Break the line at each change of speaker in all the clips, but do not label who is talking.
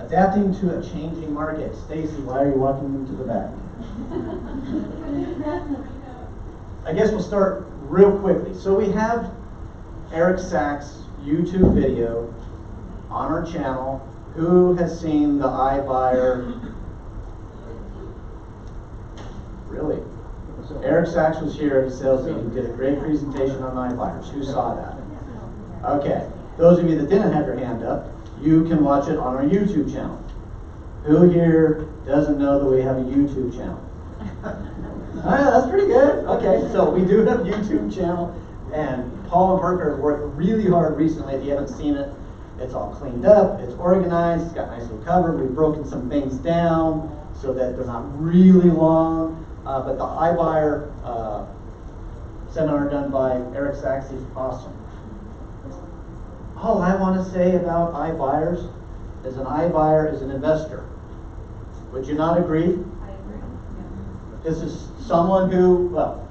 Adapting to a changing market. Stacey, why are you walking into the back? I guess we'll start real quickly. So we have Eric Sachs' YouTube video on our channel. Who has seen the iBuyer? Really? Eric Sachs was here at a sales meeting, did a great presentation on iBuyers. Who saw that? Okay. Those of you that didn't have your hand up, you can watch it on our YouTube channel. Who here doesn't know that we have a YouTube channel? Oh, yeah, that's pretty good. Okay, so we do have a YouTube channel, and Paul and Parker have worked really hard recently. If you haven't seen it, it's all cleaned up, it's organized, it's got nicely covered. We've broken some things down so that they're not really long. But the iBuyer seminar done by Eric Sachs is awesome. All I want to say about iBuyers is an iBuyer is an investor. Would you not agree?
I agree. Yeah.
This is someone who, well,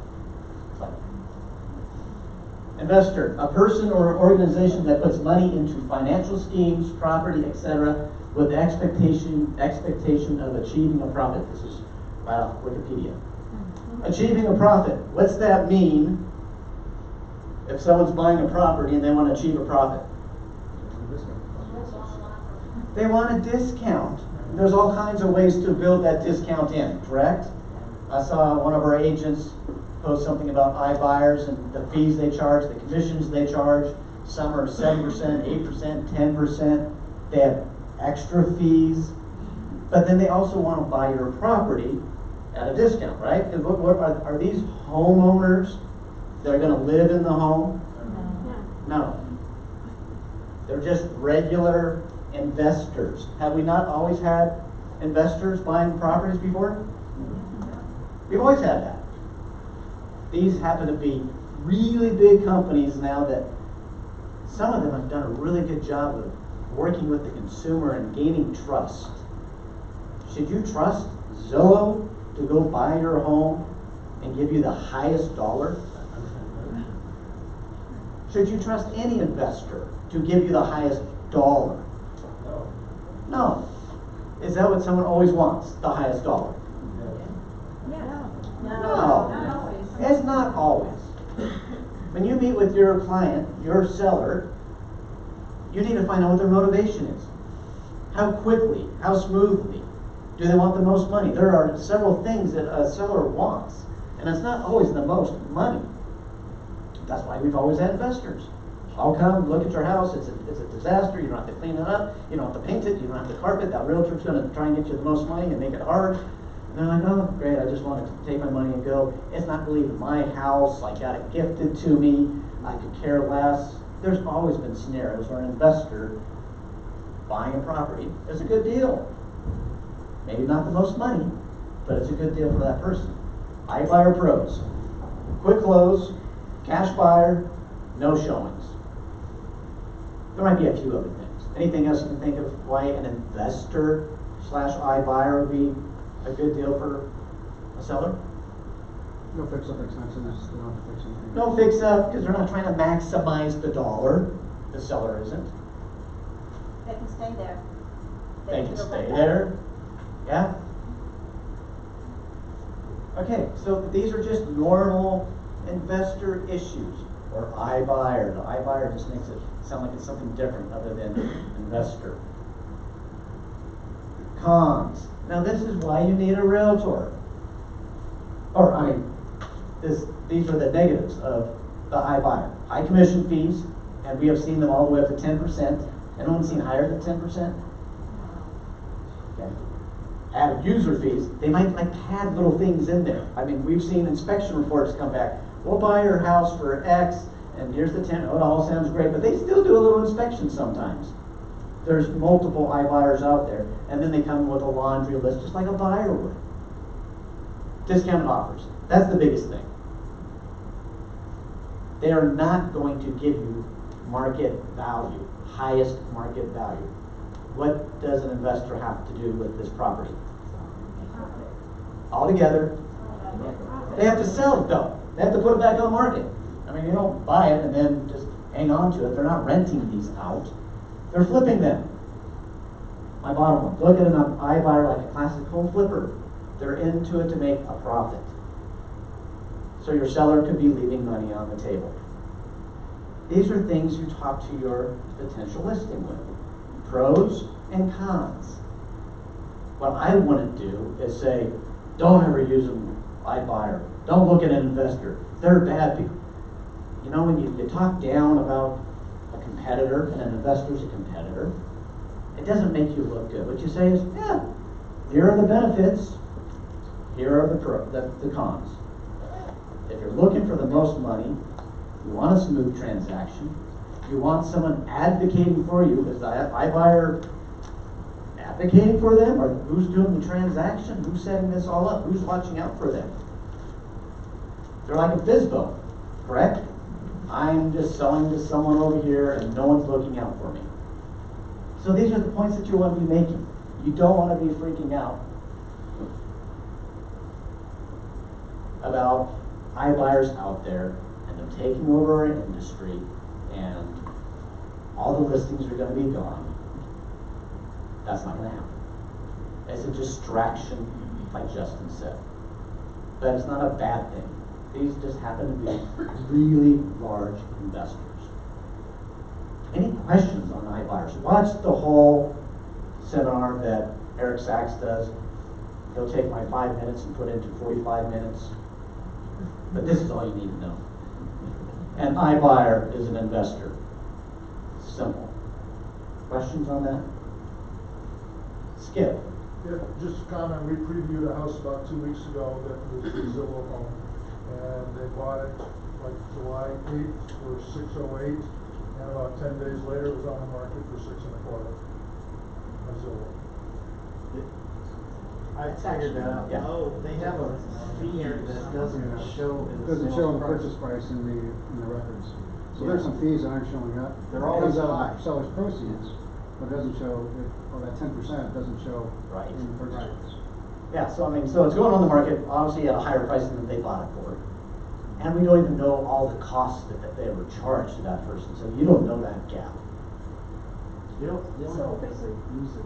investor, a person or an organization that puts money into financial schemes, property, etc., with the expectation of achieving a profit. This is right off Wikipedia. Achieving a profit. What's that mean if someone's buying a property and they want to achieve a profit? They want a discount. There's all kinds of ways to build that discount in, correct? I saw one of our agents post something about iBuyers and the fees they charge, the commissions they charge. Some are 7%, 8%, 10%. They have extra fees. But then they also want to buy your property at a discount, right? Are these homeowners that are going to live in the home? No. They're just regular investors. Have we not always had investors buying properties before? We've always had that. These happen to be really big companies now that some of them have done a really good job of working with the consumer and gaining trust. Should you trust Zillow to go buy your home and give you the highest dollar? Should you trust any investor to give you the highest dollar? No. Is that what someone always wants? The highest dollar? No. It's not always. When you meet with your client, your seller, you need to find out what their motivation is. How quickly, how smoothly do they want the most money? There are several things that a seller wants, and it's not always the most money. That's why we've always had investors. I'll come, look at your house, it's a disaster, you don't have to clean it up, you don't have to paint it, you don't have to carpet, that realtor's gonna try and get you the most money and make it hard. And they're like, oh, great, I just wanted to take my money and go. It's not really my house, I got it gifted to me, I could care less. There's always been scenarios where an investor buying a property is a good deal. Maybe not the most money, but it's a good deal for that person. iBuyer pros. Quick close, cash buyer, no showings. There might be a few other things. Anything else you can think of why an investor / iBuyer would be a good deal for a seller?
No fix-up expenses, they don't have to fix anything.
No fix-up, because they're not trying to maximize the dollar. The seller isn't.
They can stay there.
They can stay there. Yeah? Okay, so these are just normal investor issues, or iBuyer. The iBuyer just makes it sound like it's something different other than investor. Cons. Now this is why you need a realtor. These are the negatives of the iBuyer. High commission fees, and we have seen them all the way up to 10%. Anyone seen higher than 10%? Okay. Added user fees, they might add little things in there. I mean, we've seen inspection reports come back. We'll buy your house for X, and here's the 10. Oh, it all sounds great, but they still do a little inspection sometimes. There's multiple iBuyers out there, and then they come with a laundry list, just like a buyer would. Discounted offers. That's the biggest thing. They are not going to give you market value, highest market value. What does an investor have to do with this property? Altogether, they have to sell it though. They have to put it back on the market. I mean, you don't buy it and then just hang on to it. They're not renting these out. They're flipping them. My bottom line, look at an iBuyer like a classic home flipper. They're into it to make a profit. So your seller could be leaving money on the table. These are things you talk to your potential listing with. Pros and cons. What I wouldn't do is say, don't ever use an iBuyer. Don't look at an investor. They're bad people. You know, when you talk down about a competitor and an investor's a competitor, it doesn't make you look good. What you say is, yeah, here are the benefits, here are the cons. If you're looking for the most money, you want a smooth transaction, you want someone advocating for you, is the iBuyer advocating for them, or who's doing the transaction? Who's setting this all up? Who's watching out for them? They're like a FISBO, correct? I'm just selling to someone over here and no one's looking out for me. So these are the points that you want to be making. You don't want to be freaking out about iBuyers out there and them taking over our industry and all the listings are going to be gone. That's not going to happen. It's a distraction, like Justin said. But it's not a bad thing. These just happen to be really large investors. Any questions on iBuyers? Watch the whole seminar that Eric Sachs does. He'll take my 5 minutes and put it into 45 minutes. But this is all you need to know. An iBuyer is an investor. Simple. Questions on that? Skip.
Yeah, just a comment, we previewed a house about 2 weeks ago that was a Zillow home. And they bought it like July 8th for 608, and about 10 days later it was on the market for 625. On Zillow.
I figured that out.
Yeah.
Oh, they have a fee that doesn't show in the
Doesn't
sales
show in the
price.
purchase price in the records. So
Yeah.
there's some fees that aren't showing up.
They're always
It comes out
high.
of the seller's proceeds, but it doesn't show, that 10% doesn't show
Right.
in the purchase
Right.
price.
Yeah, so I mean, so it's going on the market, obviously at a higher price than they bought it for. And we don't even know all the costs that they were charged to that person, so you don't know that gap.
You don't
So
know.
basically,
Use it,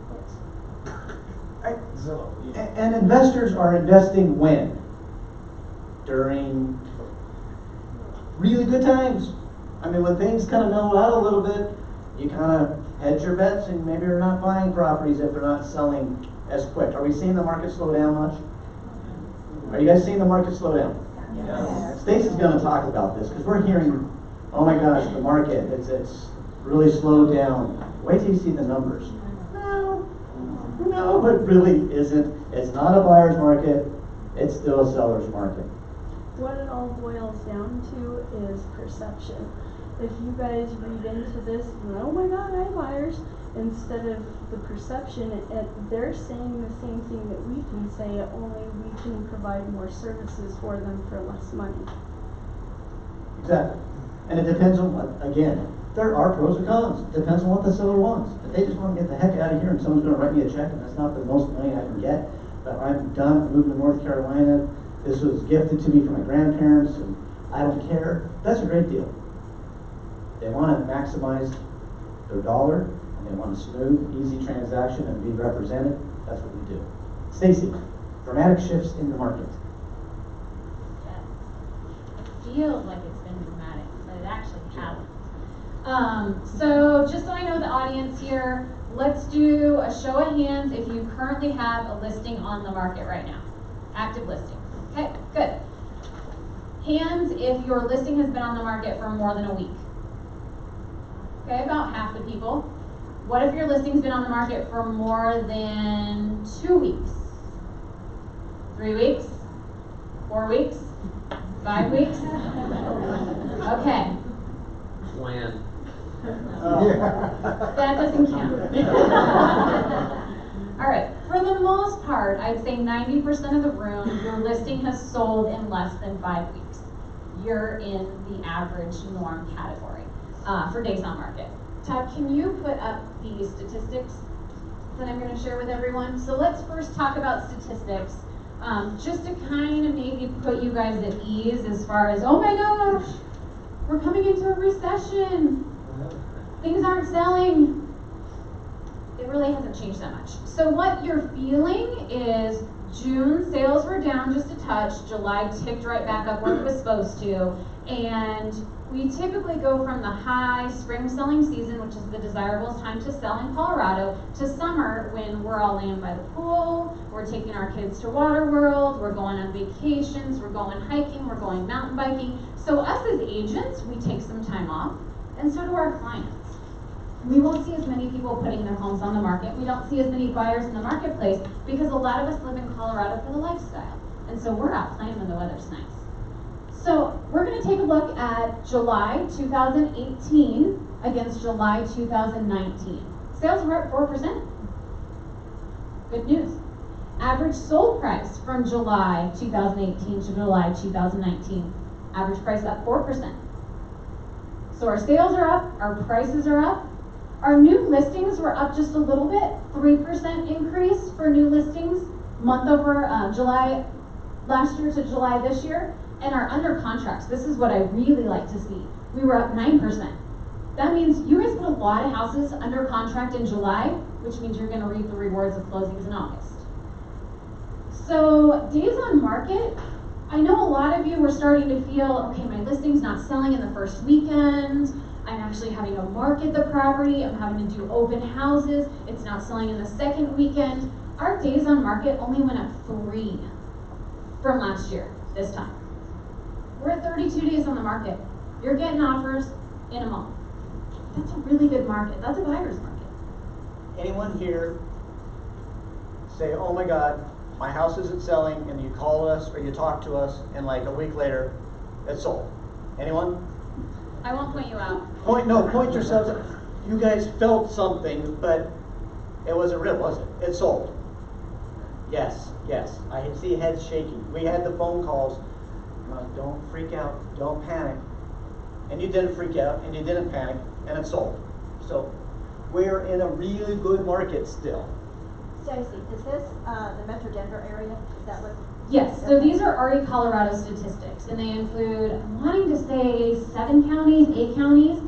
but
Right.
Zillow. Yeah.
And investors are investing when? During really good times. I mean, when things kind of mellow out a little bit, you kind of hedge your bets and maybe you're not buying properties if they're not selling as quick. Are we seeing the market slow down much? Are you guys seeing the market slow down?
Yes.
Stacy's gonna talk about this, because we're hearing, oh my gosh, the market, it's really slowed down. Wait till you see the numbers. No, it really isn't. It's not a buyer's market, it's still a seller's market.
What it all boils down to is perception. If you guys read into this, oh my God, iBuyers, instead of the perception, they're saying the same thing that we can say, only we can provide more services for them for less money.
Exactly. And it depends on what, again, there are pros and cons. It depends on what the seller wants. If they just want to get the heck out of here and someone's going to write me a check and that's not the most money I can get, but I'm done moving to North Carolina, this was gifted to me from my grandparents and I don't care, that's a great deal. They want to maximize their dollar and they want a smooth, easy transaction and be represented. That's what we do. Stacy, dramatic shifts in the market.
Yes. It feels like it's been dramatic, but it actually hasn't. So just so I know the audience here, let's do a show of hands if you currently have a listing on the market right now. Active listing. Okay, good. Hands if your listing has been on the market for more than a week. Okay, about half the people. What if your listing's been on the market for more than 2 weeks? 3 weeks? 4 weeks? 5 weeks? Okay.
Plan.
That doesn't count. All right, for the most part, I'd say 90% of the room, your listing has sold in less than 5 weeks. You're in the average norm category for days on market. Todd, can you put up the statistics that I'm going to share with everyone? So let's first talk about statistics, just to kind of maybe put you guys at ease as far as, oh my gosh, we're coming into a recession. Things aren't selling. it really hasn't changed that much. So what you're feeling is June sales were down just a touch, July ticked right back up where it was supposed to, and we typically go from the high spring selling season, which is the desirable time to sell in Colorado, to summer when we're all laying by the pool, we're taking our kids to Water World, we're going on vacations, we're going hiking, we're going mountain biking. So us as agents, we take some time off, and so do our clients. We won't see as many people putting their homes on the market. We don't see as many buyers in the marketplace because a lot of us live in Colorado for the lifestyle. And so we're out playing when the weather's nice. So we're going to take a look at July 2018 against July 2019. Sales were up 4%. Good news. Average sold price from July 2018 to July 2019. Average price up 4%. So our sales are up, our prices are up. Our new listings were up just a little bit, 3% increase for new listings, month over July last year to July this year. And our under contracts, this is what I really like to see. We were up 9%. That means you guys put a lot of houses under contract in July, which means you're gonna reap the rewards of closings in August. So days on market, I know a lot of you were starting to feel, okay, my listing's not selling in the first weekend. I'm actually having to market the property. I'm having to do open houses. It's not selling in the second weekend. Our days on market only went up 3 from last year, this time. We're at 32 days on the market. You're getting offers in a month. That's a really good market. That's a buyer's market.
Anyone here say, oh my God, my house isn't selling, and you call us or you talk to us, and like a week later, it's sold? Anyone?
I won't point you out.
Point yourselves up. You guys felt something, but it wasn't real, was it? It sold. Yes. I see heads shaking. We had the phone calls. Don't freak out. Don't panic. And you didn't freak out, and you didn't panic, and it sold. So we're in a really good market still.
Stacey, is this the Metro Denver area? Is that what?
Yes, so these are already Colorado statistics, and they include, I'm wanting to say 7 counties, 8 counties.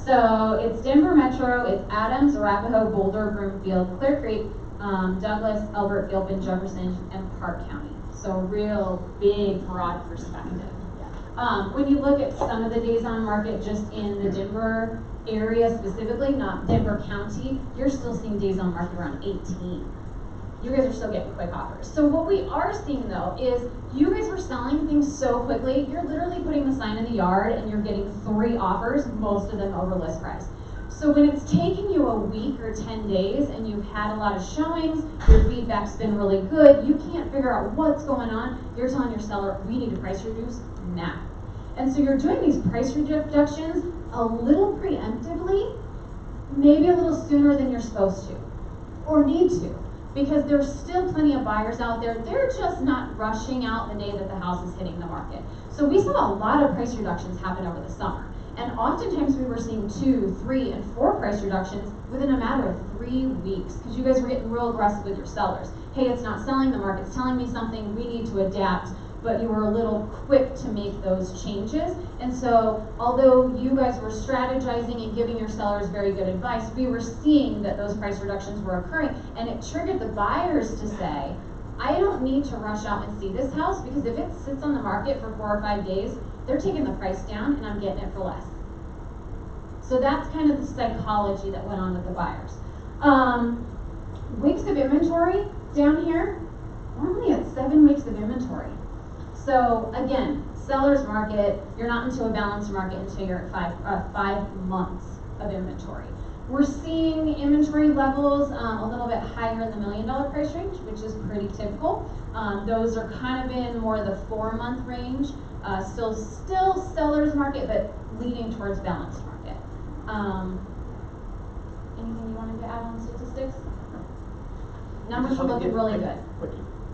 So it's Denver Metro, it's Adams, Arapahoe, Boulder, Broomfield, Clear Creek, Douglas, Elbert, Gilpin, Jefferson, and Park County. So a real big, broad perspective. When you look at some of the days on market just in the Denver area specifically, not Denver County, you're still seeing days on market around 18. You guys are still getting quick offers. So what we are seeing though is you guys were selling things so quickly, you're literally putting the sign in the yard and you're getting 3 offers, most of them over list price. So when it's taking you a week or 10 days and you've had a lot of showings, your feedback's been really good, you can't figure out what's going on, you're telling your seller, we need to price reduce now. And so you're doing these price reductions a little preemptively, maybe a little sooner than you're supposed to, or need to, because there's still plenty of buyers out there. They're just not rushing out the day that the house is hitting the market. So we saw a lot of price reductions happen over the summer. And oftentimes we were seeing 2, 3, and 4 price reductions within a matter of 3 weeks, because you guys were getting real aggressive with your sellers. Hey, it's not selling, the market's telling me something, we need to adapt. But you were a little quick to make those changes. And so although you guys were strategizing and giving your sellers very good advice, we were seeing that those price reductions were occurring, and it triggered the buyers to say, I don't need to rush out and see this house, because if it sits on the market for 4 or 5 days, they're taking the price down and I'm getting it for less. So that's kind of the psychology that went on with the buyers. Weeks of inventory down here, we're only at 7 weeks of inventory. So again, seller's market, you're not into a balanced market until you're at 5 months of inventory. We're seeing inventory levels a little bit higher in the $1 million price range, which is pretty typical. Those are kind of in more the 4-month range. Still seller's market, but leaning towards balanced market. Anything you wanted to add on statistics? Numbers are looking really good.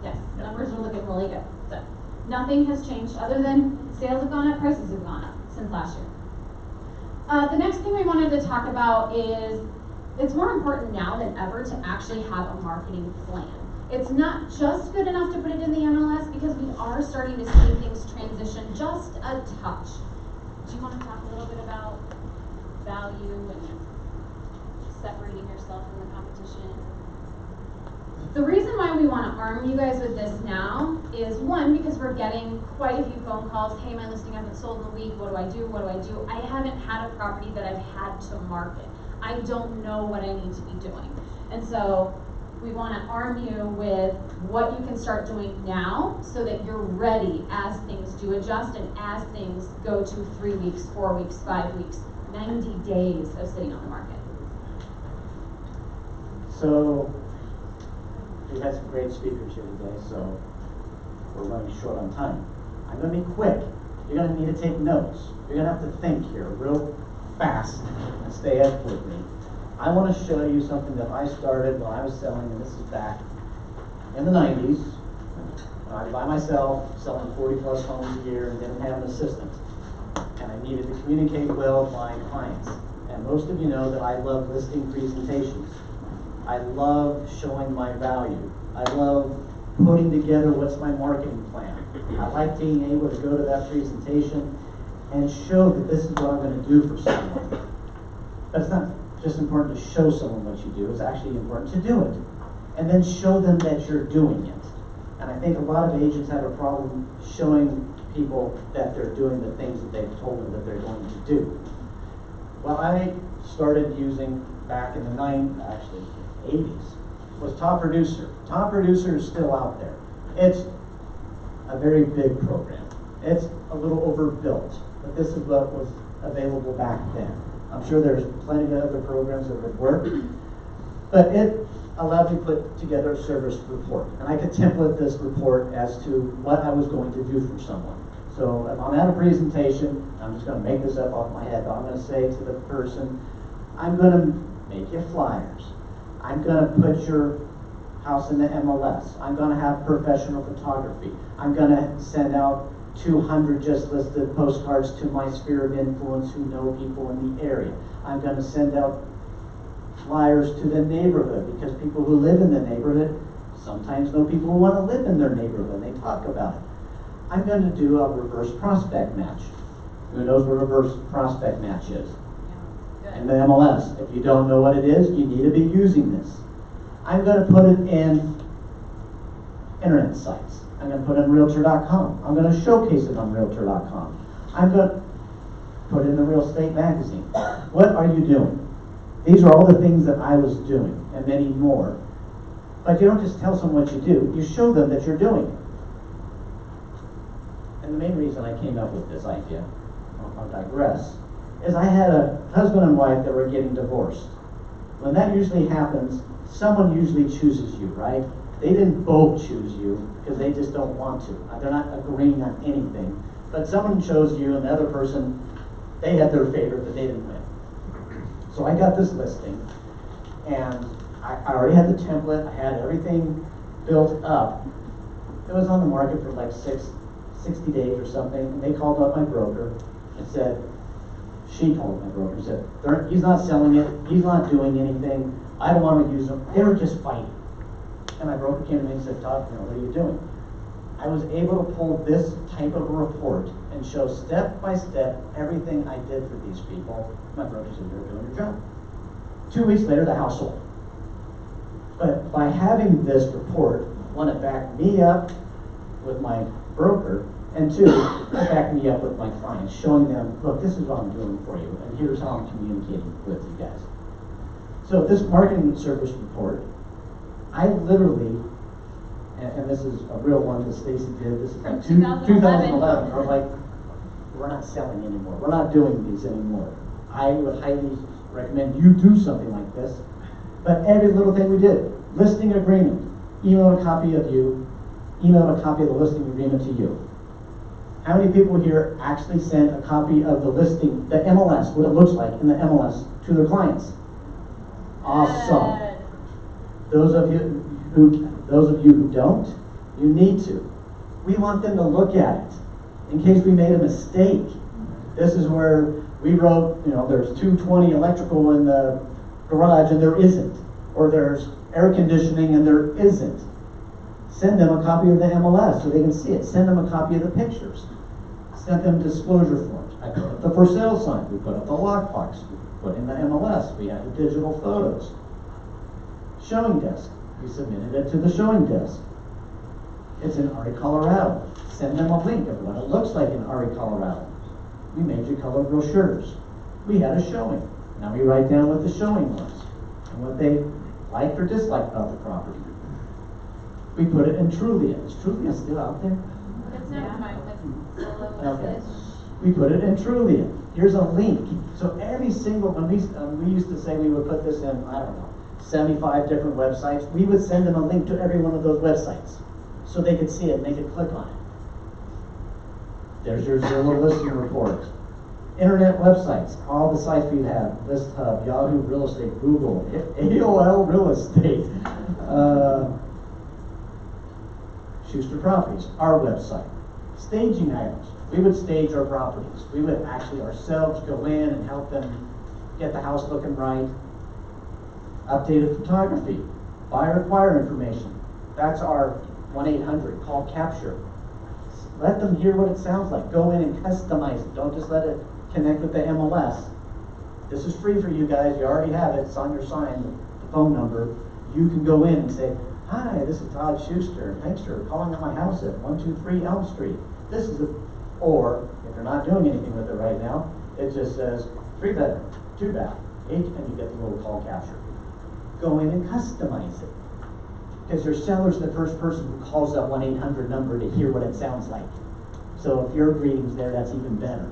Yes, numbers are looking really good. So nothing has changed other than sales have gone up, prices have gone up since last year. The next thing we wanted to talk about is it's more important now than ever to actually have a marketing plan. It's not just good enough to put it in the MLS, because we are starting to see things transition just a touch. Do you want to talk a little bit about value and separating yourself from the competition. The reason why we want to arm you guys with this now is, one, because we're getting quite a few phone calls. Hey, my listing hasn't sold in a week. What do I do? What do I do? I haven't had a property that I've had to market. I don't know what I need to be doing. And so we want to arm you with what you can start doing now so that you're ready as things do adjust and as things go to 3 weeks, 4 weeks, 5 weeks, 90 days of sitting on the market.
So, we've had some great speakers here today, so we're running short on time. I'm gonna be quick. You're gonna need to take notes. You're gonna have to think here real fast and stay up with me. I wanna show you something that I started when I was selling, and this is back in the 90s. When I was by myself, selling 40 plus homes a year and didn't have an assistant. And I needed to communicate well with my clients. And most of you know that I love listing presentations. I love showing my value. I love putting together what's my marketing plan. I like being able to go to that presentation and show that this is what I'm going to do for someone. But it's not just important to show someone what you do, it's actually important to do it. And then show them that you're doing it. And I think a lot of agents have a problem showing people that they're doing the things that they've told them that they're going to do. Well, I started using back in the 80s, was Top Producer. Top Producer is still out there. It's a very big program. It's a little overbuilt, but this is what was available back then. I'm sure there's plenty of other programs that would work, but it allowed me to put together a service report. And I could template this report as to what I was going to do for someone. So if I'm at a presentation, I'm just going to make this up off my head, but I'm going to say to the person, I'm going to make you flyers. I'm going to put your house in the MLS. I'm going to have professional photography. I'm going to send out 200 just listed postcards to my sphere of influence who know people in the area. I'm going to send out flyers to the neighborhood because people who live in the neighborhood sometimes know people who want to live in their neighborhood. They talk about it. I'm going to do a reverse prospect match. Who knows what a reverse prospect match is? In the MLS. If you don't know what it is, you need to be using this. I'm going to put it in internet sites. I'm going to put it in Realtor.com. I'm going to showcase it on Realtor.com. I'm going to put it in the Real Estate Magazine. What are you doing? These are all the things that I was doing, and many more. But you don't just tell someone what you do, you show them that you're doing it. And the main reason I came up with this idea, I'll digress, is I had a husband and wife that were getting divorced. When that usually happens, someone usually chooses you, right? They didn't both choose you because they just don't want to. They're not agreeing on anything. But someone chose you and the other person, they had their favorite, but they didn't win. So I got this listing, and I already had the template. I had everything built up. It was on the market for like 60 days or something, and they called up my broker and said, she called my broker and said, he's not selling it, he's not doing anything, I don't want to use him. They were just fighting. And my broker came to me and said, Todd, what are you doing? I was able to pull this type of a report and show step by step everything I did for these people. My broker said, you're doing your job. 2 weeks later, the house sold. But by having this report, one, it backed me up with my broker, and two, it backed me up with my clients, showing them, look, this is what I'm doing for you, and here's how I'm communicating with you guys. So this marketing service report, I literally, and this is a real one that Stacey did, this is like 2011. I was like, we're not selling anymore. We're not doing these anymore. I would highly recommend you do something like this. But every little thing we did, listing agreement, email a copy of you, email a copy of the listing agreement to you. How many people here actually sent a copy of the listing, the MLS, what it looks like in the MLS, to their clients? Awesome. Those of you who don't, you need to. We want them to look at it in case we made a mistake. This is where we wrote, there's 220 electrical in the garage and there isn't. Or there's air conditioning and there isn't. Send them a copy of the MLS so they can see it. Send them a copy of the pictures. Send them disclosure forms. I put up the for sale sign. We put up the lockbox. put in the MLS. We had the digital photos. Showing desk. We submitted it to the showing desk. It's in Ari, Colorado. Send them a link of what it looks like in Ari, Colorado. We made you color brochures. We had a showing. Now we write down what the showing was and what they liked or disliked about the property. We put it in Trulia. Is Trulia still out there?
It's never mind, it's Zillow,
Okay.
it's.
We put it in Trulia. Here's a link. So every single, when we used to say we would put this in, I don't know, 75 different websites, we would send them a link to every one of those websites so they could see it and they could click on it. There's your Zillow listing report. Internet websites, all the sites we have, ListHub, Yahoo Real Estate, Google, AOL Real Estate, Schuster Properties, our website. Staging items. We would stage our properties. We would actually ourselves go in and help them get the house looking right. Updated photography, buyer acquire information. That's our 1-800 call capture. Let them hear what it sounds like. Go in and customize it. Don't just let it connect with the MLS. This is free for you guys. You already have it. It's on your sign, the phone number. You can go in and say, "Hi, this is Todd Schuster. Thanks for calling at my house at 123 Elm Street. This is or if you're not doing anything with it right now, it just says 3-bedroom, 2-bath, and you get the little call capture. Go in and customize it. Because your seller's the first person who calls that 1-800 number to hear what it sounds like. So if your greeting's there, that's even better.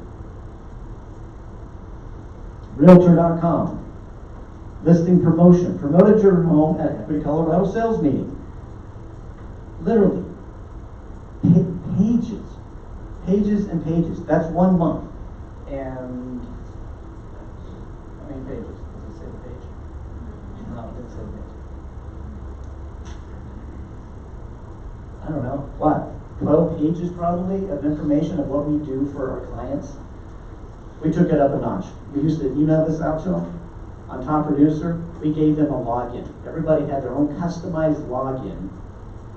Realtor.com. Listing promotion. Promoted your home at Equity Colorado sales meeting. Literally. Pages. Pages and pages. That's 1 month. And how many pages? Does it say the page? No, it didn't say the page. I don't know, what, 12 pages probably of information of what we do for our clients. We took it up a notch. We used to email this out to them. On Top Producer, we gave them a login. Everybody had their own customized login,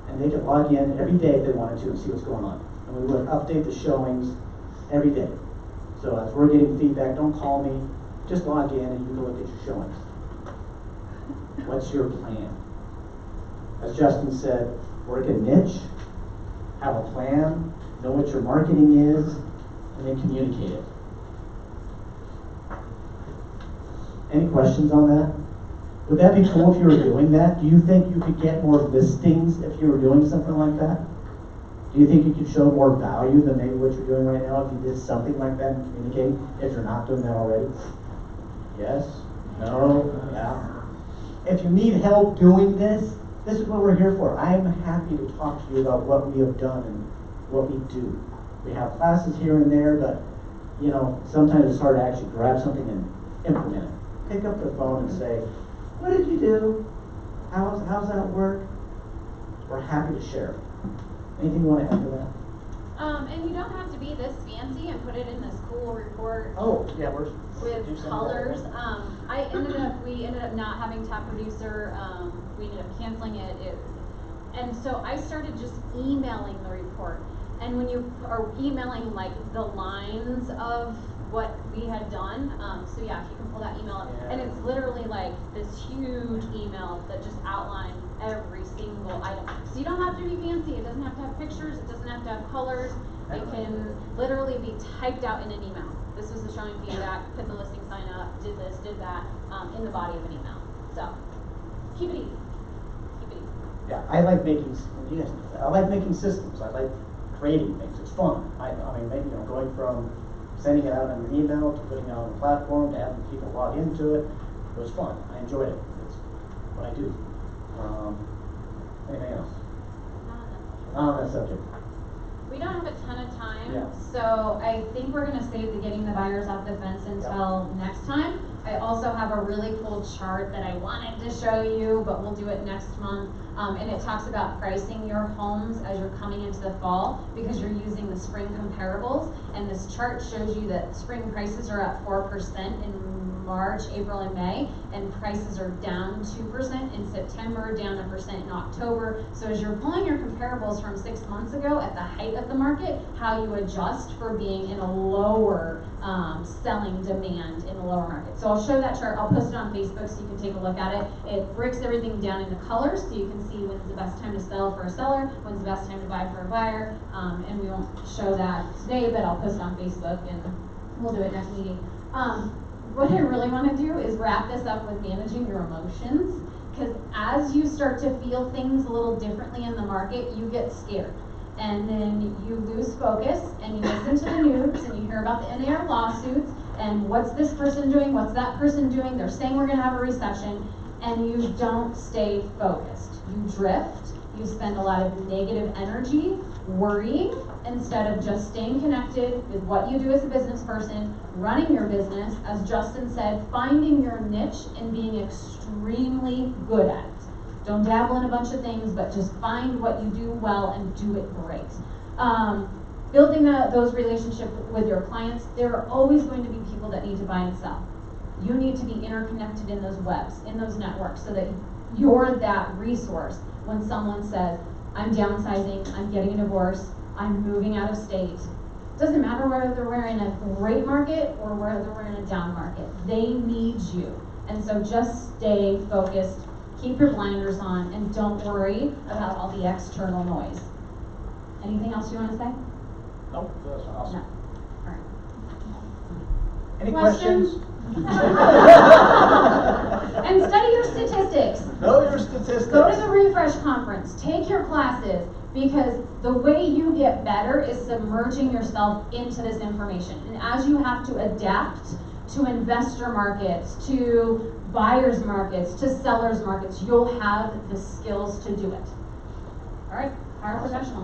and they could log in every day if they wanted to and see what's going on. And we would update the showings every day. So as we're getting feedback, don't call me, just log in and you can look at your showings. What's your plan? As Justin said, work a niche, have a plan, know what your marketing is, and then communicate it. Any questions on that? Would that be cool if you were doing that? Do you think you could get more listings if you were doing something like that? Do you think you could show more value than maybe what you're doing right now if you did something like that and communicating, if you're not doing that already? Yes? No? Yeah? If you need help doing this, this is what we're here for. I'm happy to talk to you about what we have done and what we do. We have classes here and there, but you know, sometimes it's hard to actually grab something and implement it. Pick up the phone and say, what did you do? How's that work? We're happy to share. Anything you want to add to that?
And you don't have to be this fancy and put it in this cool report.
Oh, yeah,
With colors. We ended up not having Top Producer. We ended up canceling it. And so I started just emailing the report. And when you are emailing like the lines of what we had done, so yeah, if you can pull that email up, and it's literally like this huge email that just outlines every single item. So you don't have to be fancy. It doesn't have to have pictures. It doesn't have to have colors. It can literally be typed out in an email. This was the showing feedback, put the listing sign up, did this, did that, in the body of an email. So, keep it easy. Keep it easy.
Yeah, I like making systems. I like creating things. It's fun. I mean, maybe, you know, going from sending it out in an email to putting it on the platform to having people log into it. It was fun. I enjoyed it. It's what I do. Anything else? Not on that subject.
We don't have a ton of time,
Yeah.
so I think we're gonna save the getting the buyers off the fence until next time. I also have a really cool chart that I wanted to show you, but we'll do it next month. And it talks about pricing your homes as you're coming into the fall because you're using the spring comparables. And this chart shows you that spring prices are up 4% in March, April, and May, and prices are down 2% in September, down 1% in October. So as you're pulling your comparables from 6 months ago at the height of the market, how you adjust for being in a lower selling demand in the lower market. So I'll show that chart. I'll post it on Facebook so you can take a look at it. It breaks everything down into colors so you can see when's the best time to sell for a seller, when's the best time to buy for a buyer. And we won't show that today, but I'll post it on Facebook and we'll do it next meeting. What I really want to do is wrap this up with managing your emotions, because as you start to feel things a little differently in the market, you get scared. And then you lose focus and you listen to the news and you hear about the NAR lawsuits and what's this person doing, what's that person doing, they're saying we're gonna have a recession, and you don't stay focused. You drift, you spend a lot of negative energy worrying instead of just staying connected with what you do as a business person, running your business, as Justin said, finding your niche and being extremely good at it. Don't dabble in a bunch of things, but just find what you do well and do it great. Building those relationships with your clients, there are always going to be people that need to buy and sell. You need to be interconnected in those webs, in those networks, so that you're that resource when someone says, I'm downsizing, I'm getting a divorce, I'm moving out of state. Doesn't matter whether we're in a great market or whether we're in a down market. They need you. And so just stay focused. Keep your blinders on and don't worry about all the external noise. Anything else you want to say?
Nope, that's awesome.
No. All right.
Any
Questions?
questions?
And study your statistics.
Know your statistics.
Go to the refresh conference. Take your classes, because the way you get better is submerging yourself into this information. And as you have to adapt to investor markets, to buyers markets, to sellers markets, you'll have the skills to do it. All right, hire professionals.